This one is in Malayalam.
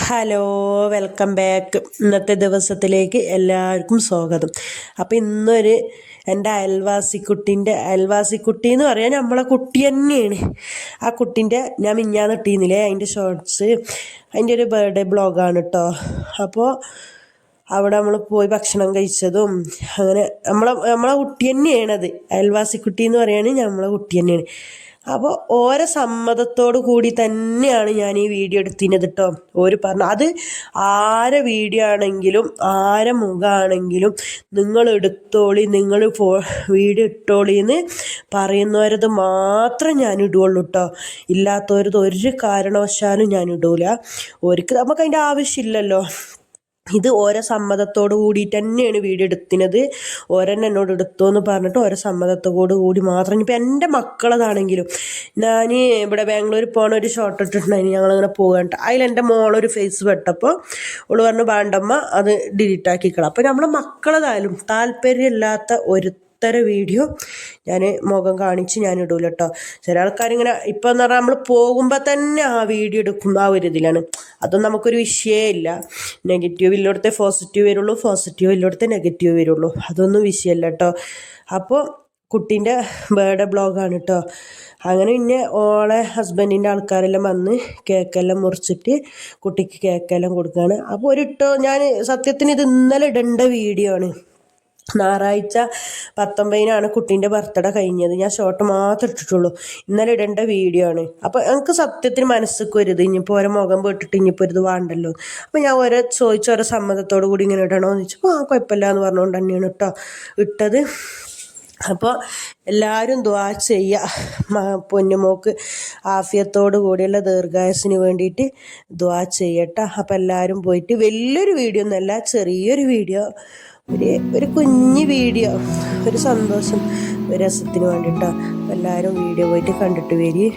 Hello, welcome back. ഇന്നത്തെ ദിവസത്തിലേക്ക് എല്ലാവർക്കും സ്വാഗതം. അപ്പോൾ ഇന്നൊരു എൻ്റെ അയൽവാസിക്കുട്ടി എന്ന് പറയാൻ നമ്മളെ കുട്ടി തന്നെയാണ്. ആ കുട്ടീൻ്റെ ഞാൻ മിഞ്ഞാന്ന് ഇട്ടീന്നില്ലേ, അതിൻ്റെ ഷോർട്സ്, അതിൻ്റെ ഒരു ബർത്ത്ഡേ ബ്ലോഗാണ് കേട്ടോ. അപ്പോൾ അവിടെ നമ്മൾ പോയി ഭക്ഷണം കഴിച്ചതും അങ്ങനെ നമ്മളെ കുട്ടി തന്നെയാണത്. അയൽവാസിക്കുട്ടി എന്ന് പറയുകയാണെങ്കിൽ നമ്മളെ കുട്ടി തന്നെയാണ്. അപ്പോൾ ഓരോ സമ്മതത്തോടു കൂടി തന്നെയാണ് ഞാൻ ഈ വീഡിയോ എടുത്തിരുന്നത് കേട്ടോ. ഓര് പറഞ്ഞു അത് ആരെ വീഡിയോ ആണെങ്കിലും ആരെ മുഖമാണെങ്കിലും നിങ്ങൾ എടുത്തോളി, നിങ്ങൾ വീഡിയോ ഇട്ടോളിന്ന് പറയുന്നവരത് മാത്രം ഞാൻ ഇടുകയുള്ളൂ കേട്ടോ. ഇല്ലാത്തവരത് ഒരു കാരണവശാലും ഞാൻ ഇടൂല. ഒരിക്കലും നമുക്ക് അതിൻ്റെ ആവശ്യമില്ലല്ലോ. ഇത് ഓരോ സമ്മതത്തോടു കൂടിയിട്ട് തന്നെയാണ് വീഡിയോ എടുക്കുന്നത്. ഓരെന്നെ എന്നോട് എടുത്തോന്ന് പറഞ്ഞിട്ട് ഓരോ സമ്മതത്തോടു കൂടി മാത്രം. ഇനിയിപ്പോൾ എൻ്റെ മക്കളതാണെങ്കിലും ഞാൻ ഇവിടെ ബാംഗ്ലൂർ പോകണ ഒരു ഷോട്ട് ഇട്ടിട്ടുണ്ടായിരുന്നു, ഞങ്ങളിങ്ങനെ പോകണ്ട. അതിലെൻ്റെ മോളൊരു ഫേസ് പെട്ടപ്പോൾ അവൾ പറഞ്ഞു വേണ്ടമ്മ അത് ഡിലീറ്റ് ആക്കിക്കളാം. അപ്പോൾ നമ്മളെ മക്കളതായാലും താല്പര്യമില്ലാത്ത വീഡിയോ ഞാൻ മുഖം കാണിച്ച് ഞാൻ ഇടൂല കേട്ടോ. ചില ആൾക്കാരിങ്ങനെ ഇപ്പം എന്ന് പറഞ്ഞാൽ നമ്മൾ പോകുമ്പോൾ തന്നെ ആ വീഡിയോ എടുക്കും, ആ ഒരു ഇതിലാണ്. അതൊന്നും നമുക്കൊരു വിഷയമില്ല. നെഗറ്റീവ് ഇല്ലോടത്തെ പോസിറ്റീവ് വരുള്ളൂ, പോസിറ്റീവ് ഇല്ലോടത്തെ നെഗറ്റീവ് വരുള്ളൂ. അതൊന്നും വിഷയമല്ല കേട്ടോ. അപ്പോൾ കുട്ടീൻ്റെ ബർത്ത്ഡേ ബ്ലോഗാണ് കേട്ടോ. അങ്ങനെ പിന്നെ ഓളെ ഹസ്ബൻഡിൻ്റെ ആൾക്കാരെല്ലാം വന്ന് കേക്കെല്ലാം മുറിച്ചിട്ട് കുട്ടിക്ക് കേക്കെല്ലാം കൊടുക്കുകയാണ്. അപ്പോൾ ഞാൻ സത്യത്തിന് ഇത് ഇന്നലെ ഇടേണ്ട വീഡിയോ ആണ്. ഞായറാഴ്ച 19-നാണ് കുട്ടീൻ്റെ ബർത്ത്ഡേ കഴിഞ്ഞത്. ഞാൻ ഷോർട്ട് മാത്രം ഇട്ടിട്ടുള്ളൂ. ഇന്നലെ ഇടേണ്ട വീഡിയോ ആണ്. അപ്പോൾ എനിക്ക് സത്യത്തിന് മനസ്സിലേക്ക് വരുത് ഇനിയിപ്പോൾ ഓരോ മുഖം പോയിട്ടിട്ട് ഇനിയിപ്പോൾ ഒരു ഇത് വേണ്ടല്ലോ. അപ്പോൾ ഞാൻ ഓരോ സമ്മതത്തോടു കൂടി ഇങ്ങനെ ഇടണമെന്ന് ചോദിച്ചപ്പോൾ കുഴപ്പമില്ല എന്ന് പറഞ്ഞുകൊണ്ട് തന്നെയാണ് കേട്ടോ ഇട്ടത്. അപ്പോൾ എല്ലാവരും ദുആ ചെയ്യുക, പൊന്നുമോക്ക് ആഫിയത്തോടു കൂടിയുള്ള ദീർഘായുസിന് വേണ്ടിയിട്ട് ദുആ ചെയ്യട്ടെ. അപ്പോൾ എല്ലാവരും പോയിട്ട് വലിയൊരു വീഡിയോ ഒന്നുമല്ല, ചെറിയൊരു വീഡിയോ, ഒരു കുഞ്ഞു വീഡിയോ, ഒരു സന്തോഷം, ഒരു രസത്തിന് വേണ്ടിയിട്ടാണ്. എല്ലാവരും വീഡിയോ പോയിട്ട് കണ്ടിട്ട് വരി.